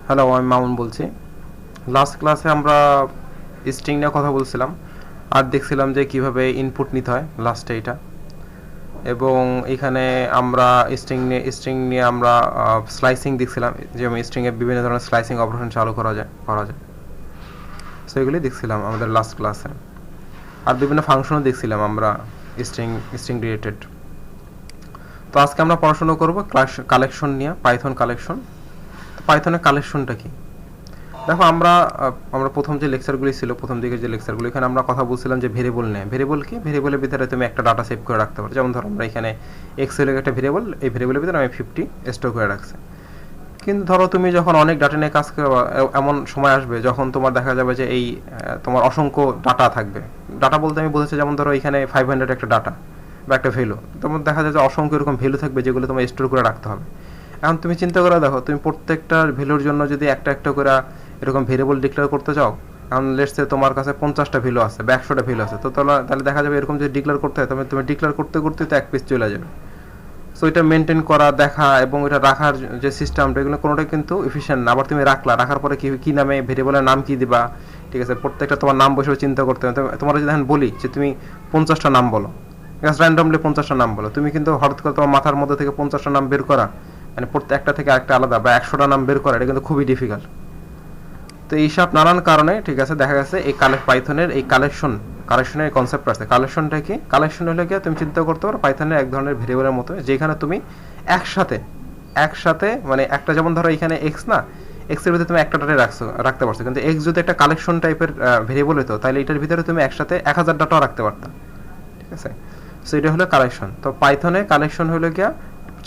Hello, আমি মামুন বলছি। Last ক্লাসে আমরা স্ট্রিং নিয়ে কথা বলছিলাম আর দেখছিলাম যে কিভাবে ইনপুট নিতে হয় লাস্টে এটা, এবং এখানে আমরা স্ট্রিং নিয়ে আমরা স্লাইসিং দেখছিলাম, যেমন স্ট্রিংয়ে বিভিন্ন ধরনের স্লাইসিং অপারেশন চালু করা যায়। সো এগুলি দেখছিলাম আমাদের লাস্ট ক্লাসে। আর বিভিন্ন ফাংশনও দেখছিলাম আমরা স্ট্রিং স্ট্রিং রিলেটেড। তো আজকে আমরা পড়াশোনা করব কালেকশন নিয়ে, পাইথন কালেকশন। তো পাইথনের কালেকশনটা কি? দেখো, আমরা প্রথম যে লেকচারগুলি ছিল, প্রথম দিকে যে লেকচারগুলো, এখানে আমরা কথা বলছিলাম যে ভেরিয়েবল নেই। ভেরিয়েবল কি? ভেরিয়েবলের ভিতরে তুমি একটা ডাটা সেভ করে রাখতে পারো। যেমন ধরো আমরা এখানে এক্স হলে একটা ভেরিয়েবল, এই ভেরিয়েবলের ভিতরে আমি 50 স্টোর করে রাখছি। কিন্তু ধরো তুমি যখন অনেক ডাটা নিয়ে কাজ করবে, এমন সময় আসবে যখন তোমার দেখা যাবে যে এই তোমার অসংখ্য ডাটা থাকবে। ডাটা বলতে আমি বলছি, যেমন ধরো এখানে 500 একটা ডাটা বা একটা ভ্যালু, তোমার দেখা যায় যে অসংখ্য এরকম ভ্যালু থাকবে যেগুলো তোমার স্টোর করে রাখতে হবে। এখন তুমি চিন্তা করে দেখো, তুমি প্রত্যেকটার ভ্যালুর জন্য যদি একটা একটা করে এরকম ভেরিয়েবল ডিক্লেয়ার করতে চাও, এখন লেটস সে তোমার কাছে 50টা ভ্যালু আছে বা 100টা ভ্যালু আছে, তো তাহলে দেখা যাবে এরকম যদি ডিক্লেয়ার করতে হয়, তবে তুমি ডিক্লেয়ার করতে করতে তো এক পেজ চলে যাবে। সো এটা মেনটেন করা, দেখা এবং এটা রাখার যে সিস্টেমটা, এগুলো কোনোটাই কিন্তু এফিশিয়েন্ট না। আবার তুমি রাখার পরে কি নামে, ভেরিয়েবলের নাম কি দিবা, ঠিক আছে, প্রত্যেকটা তোমার নাম বসে চিন্তা করতে হবে। তোমার যদি এখন বলি যে তুমি 50টা নাম বলো, র্যান্ডমলি 50টা নাম বলো, তুমি কিন্তু হঠাৎ করে তোমার মাথার মধ্যে থেকে 50টা নাম বের করা, মানে প্রত্যেকটা থেকে আরেকটা আলাদা, বা 100টা নাম বের করা, এটা কিন্তু খুবই ডিফিকাল্ট। তো এইসব নানান কারণে, ঠিক আছে, দেখা গেছে এই পাইথনের এই কালেকশনের কনসেপ্ট আছে। কালেকশনটা কি? কালেকশন হলে কি, তুমি চিন্তা করতে পারো পাইথনের এক ধরনের ভেরিয়েবলের মতো, যেখানে তুমি একসাথে মানে একটা, যেমন ধরো এখানে এক্স না, এক্স এর ভিতরে তুমি একটা ডাটা রাখতে পারছো, কিন্তু এক্স যদি একটা কালেকশন টাইপের ভেরিয়েবল হতো, তাহলে এটার ভিতরে তুমি একসাথে 1000 ডাটাও রাখতে পারতা, ঠিক আছে। সো এটা হলো কালেকশন। তো পাইথনে কালেকশন হলো গিয়া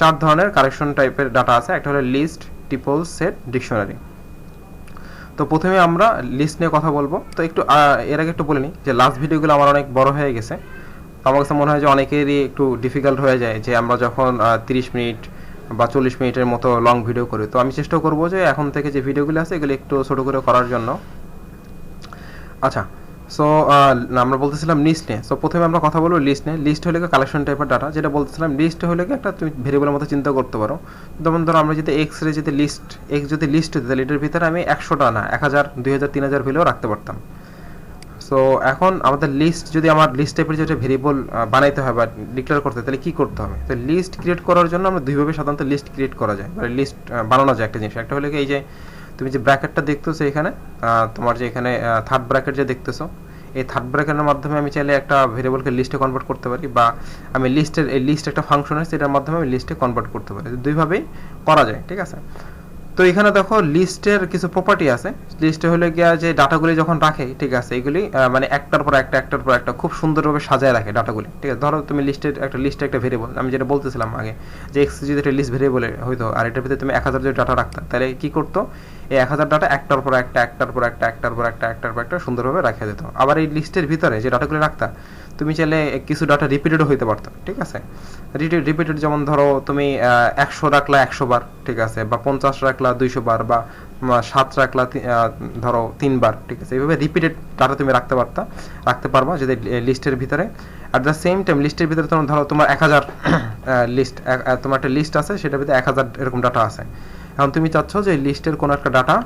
4 ধরনের কালেকশন টাইপের ডাটা আছে। একটা হলো লিস্ট, টিপল, সেট, ডিকশনারি। তো প্রথমে আমরা লিস্ট নিয়ে কথা বলবো। তো একটু এর আগে একটু বলে নিই যে লাস্ট ভিডিওগুলো আমার অনেক বড় হয়ে গেছে। আমার কাছে মনে হয় যে অনেকেরই একটু ডিফিকাল্ট হয়ে যায় যে আমরা যখন 30 মিনিট বা 40 মিনিটের মতো লং ভিডিও করি। তো আমি চেষ্টা করবো যে এখন থেকে যে ভিডিওগুলো আছে এগুলো একটু ছোটো করে করার জন্য। আচ্ছা, সো আমরা বলতেছিলাম লিস্ট নিয়ে। সো প্রথমে আমরা কথা বলবো লিস্ট নিয়ে। লিস্ট হলে কালেকশন টাইপের ডাটা, যেটা বলতেছিলাম লিস্ট হলে একটা তুমি ভেরিয়েবলের মতো চিন্তা করতে পারো। যেমন ধরো আমরা যদি এক্স যদি লিস্ট হতো, তাহলে এটার ভিতরে আমি 100টা না 1000, 2000, 3000 ভ্যালু রাখতে পারতাম। সো এখন আমাদের আমার লিস্ট টাইপের যেটা ভেরিয়েবল বানাইতে হয় বা ডিক্লেয়ার করতে হয়, তাহলে কী করতে হবে? তো লিস্ট ক্রিয়েট করার জন্য আমরা দুইভাবে সাধারণত লিস্ট ক্রিয়েট করা যায়, মানে লিস্ট বানানো যায় একটা জিনিস। একটা হলে এই যে তুমি যে ব্র্যাকেটটা দেখতেছো এখানে, তোমার যে এখানে থার্ড ব্র্যাকেট যে দেখতেছো, এই থার্ড ব্র্যাকেটের মাধ্যমে আমি চাইলে একটা ভেরিয়েবলকে লিস্টে কনভার্ট করতে পারি, বা আমি লিস্ট একটা ফাংশন আছে, এটার মাধ্যমে আমি লিস্টে কনভার্ট করতে পারি। দুইভাবেই করা যায়, ঠিক আছে। তো এখানে দেখো লিস্টের কিছু প্রপার্টি আছে। লিস্টে হলে গিয়া যে ডাটাগুলি যখন রাখে, ঠিক আছে, এগুলি মানে একটার পর একটা খুব সুন্দরভাবে সাজায় রাখে ডাটাগুলি, ঠিক আছে। ধরো তুমি লিস্টে একটা ভেরিয়েবল, আমি যেটা বলতেছিলাম আগে, যে এক্স যদি একটা লিস্ট ভেরিয়েবলে হইতো আর এটার ভিতরে তুমি 1000 যদি ডাটা রাখতা, তাহলে কি করতো? এই 1000 ডাটা একটার পর একটা সুন্দরভাবে রাখা যেত। আবার এই লিস্টের ভিতরে যে ডাটাগুলি রাখতা, তুমি চাইলে কিছু ডাটা রিপিটেডও হইতে পারতো, ঠিক আছে। রিপিটেড যেমন ধরো তুমি 100 রাখলা 100 বার, ঠিক আছে, বা 50 রাখলা 200 বার, বা 7 রাখলা ধরো 3 বার, ঠিক আছে। এইভাবে রিপিটেড ডাটা তুমি রাখতে পারবা যদি লিস্টের ভিতরে। অ্যাট দ্য সেম টাইম লিস্টের ভিতরে তোমার ধরো তোমার 1000 তোমার একটা লিস্ট আছে, সেটার ভিতরে 1000 এরকম ডাটা আছে। এখন তুমি চাচ্ছ যে লিস্টের কোনো একটা ডাটা,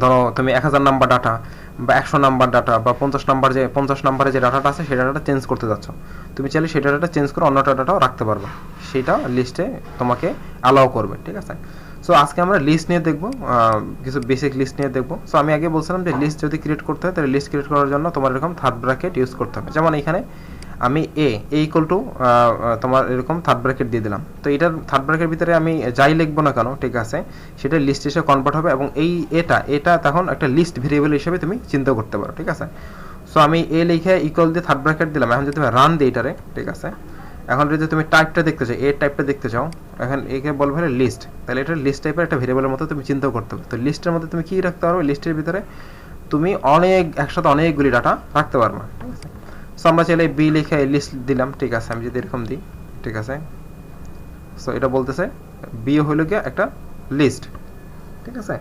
ধরো তুমি 1000 নাম্বার ডাটা বা 100 নাম্বার ডাটা বা 50 নাম্বারে যে ডাটাটা আছে, সেই ডাটাটা চেঞ্জ করতে যাচ্ছ, তুমি চাইলে সেই ডাটাটা চেঞ্জ করে অন্য ডাটাটাও রাখতে পারবে, সেটা লিস্টে তোমাকে অ্যালাউ করবে, ঠিক আছে। সো আজকে আমরা লিস্ট নিয়ে দেখবো, কিছু বেসিক লিস্ট নিয়ে দেখবো। সো আমি আগে বলছিলাম যে লিস্ট যদি ক্রিয়েট করতে হয়, তাহলে লিস্ট ক্রিয়েট করার জন্য তোমার এরকম থার্ড ব্র্যাকেট ইউজ করতে হবে। যেমন এখানে আমি এ ইকুয়াল টু তোমার এরকম থার্ড ব্র্যাকেট দিয়ে দিলাম। তো এটার থার্ড ব্র্যাকেটের ভিতরে আমি যাই লিখবো না কেন, ঠিক আছে, সেটা লিস্ট হিসেবে কনভার্ট হবে, এবং এটা তখন একটা লিস্ট ভেরিয়েবল হিসেবে তুমি চিন্তা করতে পারো, ঠিক আছে। সো আমি এ লিখে ইকুয়াল দিয়ে থার্ড ব্র্যাকেট দিলাম। এখন যদি তুমি রান দিই এটারে, ঠিক আছে, এখন যদি তুমি টাইপটা দেখতে চাও, এর টাইপটা দেখতে চাও, এখন একে বলবে লিস্ট, তাহলে এটা লিস্ট টাইপের একটা ভেরিয়েবলের মতো তুমি চিন্তা করতে পারো। তো লিস্টের মধ্যে তুমি কি রাখতে পারো? লিস্টের ভিতরে তুমি একসাথে অনেকগুলি ডাটা রাখতে পারবা, ঠিক আছে। সো আমরা চাইলে বি লিখে লিস্ট দিলাম, ঠিক আছে, আমি যদি এরকম দিই, ঠিক আছে। সো এটা বলতেছে বি হইল গিয়ে একটা লিস্ট, ঠিক আছে।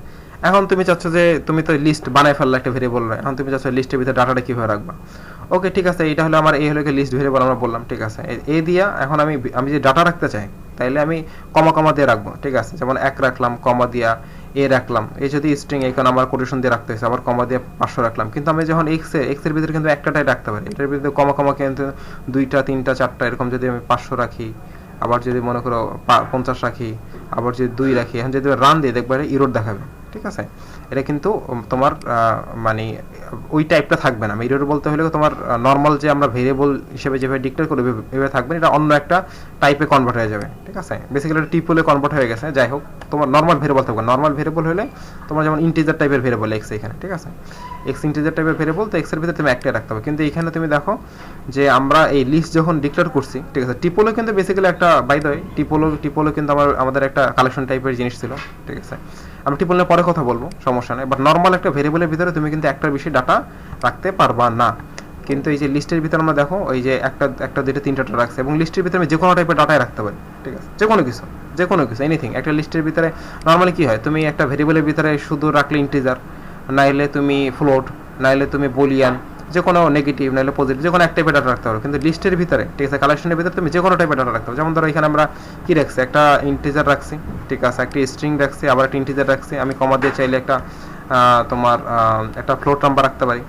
এখন তুমি চাচ্ছ যে তুমি তো লিস্ট বানায় ফেললে একটা ভেরিয়েবল, এখন তুমি চাচ্ছ লিস্টের ভিতরে ডাটাটা কিভাবে রাখবা। ওকে, ঠিক আছে, এটা হলো আমার এই হলো লিস্ট ভেরিয়েবল আমরা বললাম, ঠিক আছে। এ দিয়া এখন আমি যে ডাটা রাখতে চাই, তাইলে আমি কমা দিয়ে রাখবো, ঠিক আছে। যেমন 1 রাখলাম, কমা দিয়া এ রাখলাম, এই যদি স্ট্রিং এখানে আমার কোটেশন দিয়ে রাখতে হয়েছে, আবার কমা দিয়ে 500 রাখলাম, কিন্তু আমি যখন এক্স এর ভিতরে কিন্তু একটাটাই রাখতে পারি, এটার ভিতরে কমা কমা কিন্তু 2টা 3টা 4টা এরকম যদি আমি 500 রাখি, আবার যদি মনে করো 50 রাখি, আবার যদি 2 রাখি, এখন যদি রান দিয়ে দেখবে ইরোর দেখাবে, ঠিক আছে। এটা কিন্তু তোমার মানে ওই টাইপটা থাকবে না। ইরোর বলতে হলে তোমার নর্মাল যে আমরা ভেরিয়েবল হিসেবে যেভাবে ডিক্লেয়ার করি এভাবে থাকবে, এটা অন্য একটা টাইপে কনভার্ট হয়ে যাবে, ঠিক আছে। বেসিক্যালি এটা টিপলে কনভার্ট হয়ে গেছে, যাই হোক তোমার নর্মাল ভেরিয়েবল থাকবে। নর্মাল ভেরিয়েবল হলে তোমার যেমন ইন্টিজার টাইপের ভেরিয়েবল এক্স এখানে, ঠিক আছে, এক্স ইন্টিজার টাইপের ভেরিয়েবল, তো এক্সের ভিতরে তুমি একটাই রাখতে হবে। কিন্তু এখানে তুমি দেখো যে আমরা এই লিস্ট যখন ডিক্লেয়ার করছি, ঠিক আছে, টিপোলো কিন্তু বেসিক্যালি একটা বাই দ্য ওয়ে টিপোলো কিন্তু আমাদের একটা কালেকশন টাইপের জিনিস ছিল, ঠিক আছে। আমরা টিপোল নিয়ে পরে কথা বলবো, সমস্যা নেই। বাট নর্মাল একটা ভেরিয়েবলের ভিতরে তুমি কিন্তু একটার বেশি ডাটা রাখতে পারবা না। কিন্তু এই যে লিস্টের ভিতরে আমরা দেখো ওই যে একটা 2টা 3টা ডাটা রাখছে, এবং লিস্টের ভিতরে আমি যে কোনো টাইপের ডাটাই রাখতে পারি, ঠিক আছে, যে কোনো কিছু এনিথিং। একটা লিস্টের ভিতরে নর্মালি কি হয়, তুমি একটা ভেরিয়েবলের ভিতরে শুধু রাখলে ইন্টিজার, নাইলে তুমি ফ্লোট, নাইলে তুমি বুলিয়ান, যে কোনো নেগেটিভ নাইলে পজিটিভ, যে কোনো এক টাইপের ডাটা রাখতে পারো। কিন্তু লিস্টের ভিতরে, ঠিক আছে, কালেকশনের ভিতরে তুমি যে কোনো টাইপের ডাটা রাখতে পারো। যেমন ধরো এখানে আমরা কি রাখছি, একটা ইন্টিজার রাখছি, ঠিক আছে, একটা স্ট্রিং রাখছি, আবার একটা ইন্টিজার রাখছি, আমি কমা দিয়ে চাইলে একটা তোমার একটা ফ্লোট নাম্বার রাখতে পারি,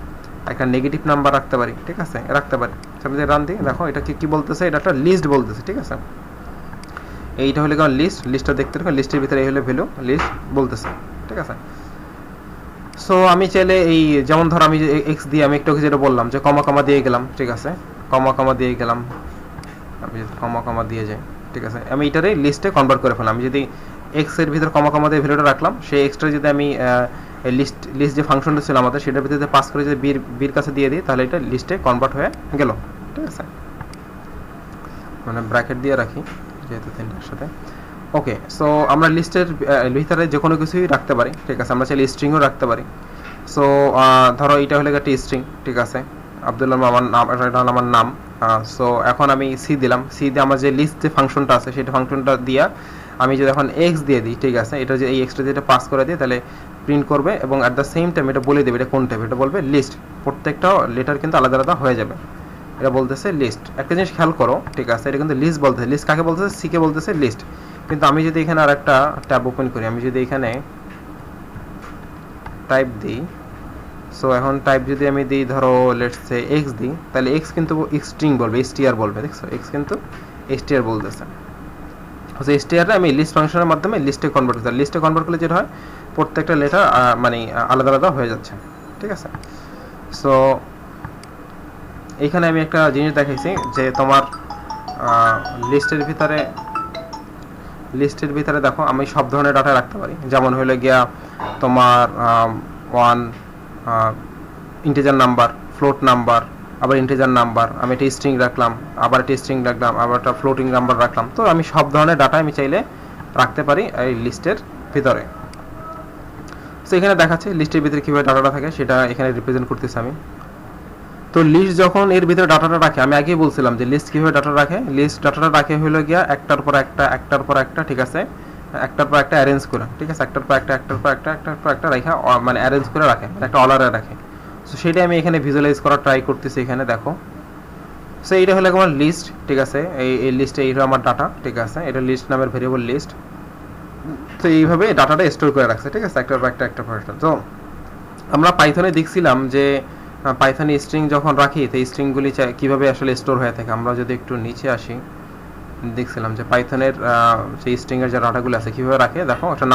একটা নেগেটিভ নাম্বার রাখতে পারি, ঠিক আছে, রাখতে পারি। আমি যে রান দিই, দেখো এটা কি বলতেছে, এটা একটা লিস্ট বলতেছে, ঠিক আছে। এইটা হলে কেমন লিস্টটা দেখতে রাখো, লিস্টের ভিতরে এই হলে ভ্যালু লিস্ট বলতেছে, ঠিক আছে। সো আমি চাইলে এই যেমন ধর আমি এক্স দিয়ে আমি একটু যেটা বললাম যে কমা কমা দিয়ে গেলাম, ঠিক আছে, কমা কমা দিয়ে গেলাম, আমি যদি কমা কমা দিয়ে যাই, ঠিক আছে, আমি এটারে লিস্টে কনভার্ট করে ফেলাম। আমি যদি এক্স এর ভিতরে কমা কমা দিয়ে ভ্যালুটা রাখলাম, সেই এক্সটা যদি আমি লিস্ট যে ফাংশনটা ছিল আমাদের সেটার ভিতরে পাস করে যদি বির কাছে দিয়ে দিই, তাহলে এটা লিস্টে কনভার্ট হয়ে গেল, ঠিক আছে। মানে ব্র্যাকেট দিয়ে রাখি যেহেতু তিনটার সাথে। ওকে, সো আমরা লিস্টের ভিতরে যে কোনো কিছুই রাখতে পারি, ঠিক আছে। আমরা চাইলে স্ট্রিংও রাখতে পারি। সো ধরো এটা হলে একটা স্ট্রিং, ঠিক আছে, আব্দুল্লাহ আমার নাম, এটা হলো আমার নাম। সো এখন আমি সি দিলাম, সি দিয়ে আমার যে লিস্ট যে ফাংশনটা আছে সেটা ফাংশনটা দিয়া আমি যদি এখন এক্স দিয়ে দিই, ঠিক আছে, এটা যে এই এক্সটা যেটা পাস করে দিই তাহলে প্রিন্ট করবে, এবং অ্যাট দ্য সেম টাইম এটা বলে দেবে এটা কোন টাইপ, এটা বলবে লিস্ট। প্রত্যেকটা লেটার কিন্তু আলাদা আলাদা হয়ে যাবে, এটা বলতেছে লিস্ট। একটা জিনিস খেয়াল করো, ঠিক আছে, এটা কিন্তু লিস্ট বলতেছে, লিস্ট কাকে বলতেছে, সি কে বলতেছে লিস্ট। কিন্তু আমি যদি এখানে আর একটা ট্যাব ওপেন করি, আমি যদি এখানে টাইপ দিই, সো এখন টাইপ যদি আমি দিই ধরো লেটস সে এক্স দিই, তাহলে এক্স কিন্তু স্ট্রিং বলবে, str বলবে, দেখছো, এক্স কিন্তু str বলতেছে। সো str আমি লিস্ট ফাংশনের মাধ্যমে লিস্টে কনভার্ট করতে, লিস্টে কনভার্ট করলে যেটা হয় প্রত্যেকটা লেটার মানে আলাদা আলাদা হয়ে যাচ্ছে, ঠিক আছে। সো এইখানে আমি একটা জিনিস দেখাইছি যে তোমার লিস্টের ভিতরে দেখো আমি সব ধরনের ডাটা রাখতে পারি। যেমন হইলে গিয়া তোমার 1 ইন্টিজার নাম্বার, ফ্লোট নাম্বার, আবার ইন্টিজার নাম্বার, আমি একটা স্ট্রিং রাখলাম, আবার একটা স্ট্রিং রাখলাম, আবার একটা ফ্লোটিং নাম্বার রাখলাম। তো আমি সব ধরনের ডাটা আমি চাইলে রাখতে পারি এই লিস্টের ভিতরে। সো এখানে দেখাচ্ছে লিস্টের ভিতরে কীভাবে ডাটাটা থাকে সেটা এখানে রিপ্রেজেন্ট করতেছি আমি। তো লিস্ট যখন এর ভিতরে ডাটাটা রাখে, আমি আগেই বলছিলাম যে লিস্ট কীভাবে ডাটা রাখে, লিস্ট ডাটাটা রাখে হলো গিয়া একটার পর একটা, ঠিক আছে, একটার পর একটা অ্যারেঞ্জ করে, ঠিক আছে, একটার পর একটা রেখা মানে অ্যারেঞ্জ করে রাখে, মানে একটা অর্ডারে রাখে। সো সেটাই আমি এখানে ভিজুয়ালাইজ করার ট্রাই করতেছি, এখানে দেখো। সো এইটা হলো আমার লিস্ট, ঠিক আছে, এই লিস্টে এইটা আমার ডাটা, ঠিক আছে, এটা লিস্ট নামের ভেরিয়েবল লিস্ট। তো এইভাবে ডাটাটা স্টোর করে রাখছে, ঠিক আছে, একটার পর একটা। তো আমরা পাইথনে দেখছিলাম যে পাইথনে স্ট্রিং যখন রাখি তো স্ট্রিংগুলি কীভাবে আসলে স্টোর হয়ে থাকে। আমরা যদি একটু নিচে আসি, দেখছিলাম যে পাইথনের যে স্ট্রিংয়ের যে ডাটাগুলো আছে কীভাবে রাখে, দেখো একটা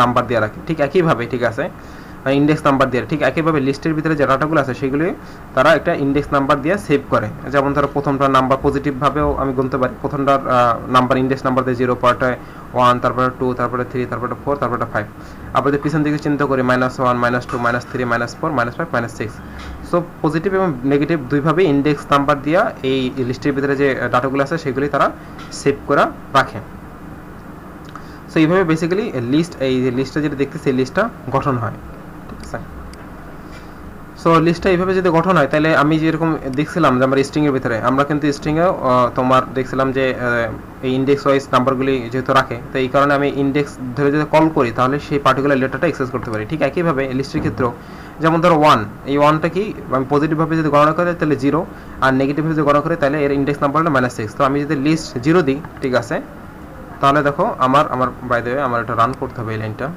নাম্বার দিয়ে রাখে, ঠিক একইভাবে, ঠিক আছে, ইন্ডেক্স নাম্বার দিয়ে, ঠিক একইভাবে লিস্টের ভিতরে যে ডাটাগুলো আছে সেগুলি তারা একটা ইন্ডেক্স নাম্বার দিয়ে সেভ করে। যেমন ধরো প্রথমটার নাম্বার পজিটিভভাবেও আমি গুনতে পারি, প্রথমটার নাম্বার ইন্ডেক্স নাম্বার দিয়ে 0, পরটায় 1, তারপরে 2, তারপরে 3, তারপরে 4, তারপরে 5। আবার যদি পিছন দিকে চিন্তা করি -1, -2, -3, -4, -5, -6। সো পজিটিভ এবং নেগেটিভ দুইভাবে ইন্ডেক্স নাম্বার দিয়ে এই লিস্টের ভিতরে যে ডাটাগুলো আছে সেগুলি তারা সেভ করে রাখে। সো এইভাবে বেসিক্যালি লিস্ট, এই যে লিস্টটা যেটা দেখতেছি এই লিস্টটা গঠন হয়, ঠিক আছে। সো লিস্টটা এইভাবে যদি গঠন হয় তাহলে আমি যেরকম দেখছিলাম যে আমরা স্ট্রিংয়ের ভিতরে, আমরা কিন্তু স্ট্রিংয়েও তোমার দেখছিলাম যে এই ইন্ডেক্স ওয়াইজ নাম্বারগুলি যেহেতু রাখে, তো এই কারণে আমি ইন্ডেক্স ধরে যদি কল করি তাহলে সেই পার্টিকুলার লেটারটা অ্যাক্সেস করতে পারি। ঠিক একইভাবে লিস্টের ক্ষেত্রেও যেমন ধরো 1, এই 1টা কি আমি পজিটিভভাবে যদি গণনা করি তাহলে 0, আর নেগেটিভভাবে যদি গণনা করি তাহলে এর ইন্ডেক্স নাম্বার হলো -6। তো আমি যদি লিস্ট 0 দিই, ঠিক আছে, তাহলে দেখো আমার বাই দ্য ওয়ে আমার এটা রান করতে হবে এই লাইনটা।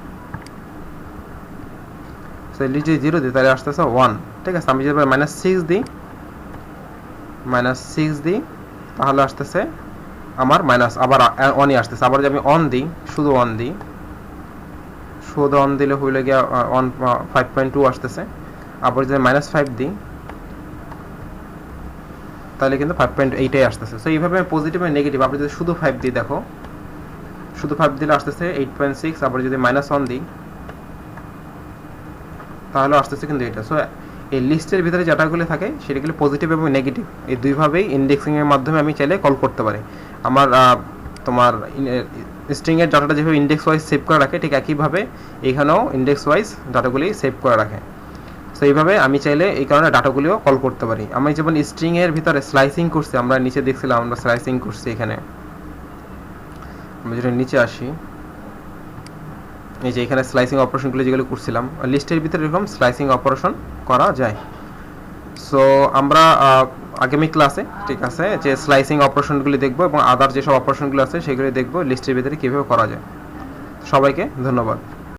সো লিস্ট যদি 0 দিই তাহলে আসতেছে 1, ঠিক আছে। আমি যদি -6 দিই, -6 দিই তাহলে আসতেছে আমার মাইনাস আবার 1ই আসতেছে। আবার যদি আমি অন দিই, শুধু অন দিই, শুধু অন দিলে হইলে গিয়া 5.2 আসতেছে। আবার যদি -5 দিই তাহলে কিন্তু 5.8 আসতেছে। সো এইভাবে পজিটিভ আর নেগেটিভ, আপনি যদি শুধু 5 দিই, দেখো শুধু 5 দিলে আসতেছে 8.6। আবার যদি -1 দিই তাহলে আসতেছে কিন্তু এটা। সো এই লিস্টের ভিতরে ডাটাগুলো থাকে সেটাগুলো পজিটিভ এবং নেগেটিভ, এই দুইভাবেই ইন্ডেক্সিং এর মাধ্যমে আমি চাইলে কল করতে পারি। আমার তোমার স্ট্রিং এর ডাটাটা যেভাবে ইন্ডেক্স ওয়াইজ সেভ করে রাখে, ঠিক একইভাবে এখানেও ইন্ডেক্স ওয়াইজ ডাটাগুলি সেভ করে রাখে। সো এইভাবে আমি চাইলে এই কারণে ডাটাগুলিও কল করতে পারি। আমি যেমন স্ট্রিং এর ভিতরে স্লাইসিং করছি, আমরা নিচে দেখছিলাম আমরা স্লাইসিং করছি। এখানে আমি যদি নিচে আসি, এই যে এখানে স্লাইসিং অপারেশনগুলো যেগুলো করছিলাম, লিস্টের ভিতরে এরকম স্লাইসিং অপারেশন করা যায়। সো আমরা আগামী ক্লাসে, ঠিক আছে, যে স্লাইসিং অপারেশনগুলি দেখবো এবং আদার যেসব অপারেশনগুলো আছে সেগুলি দেখবো লিস্টের ভিতরে কীভাবে করা যায়। সবাইকে ধন্যবাদ।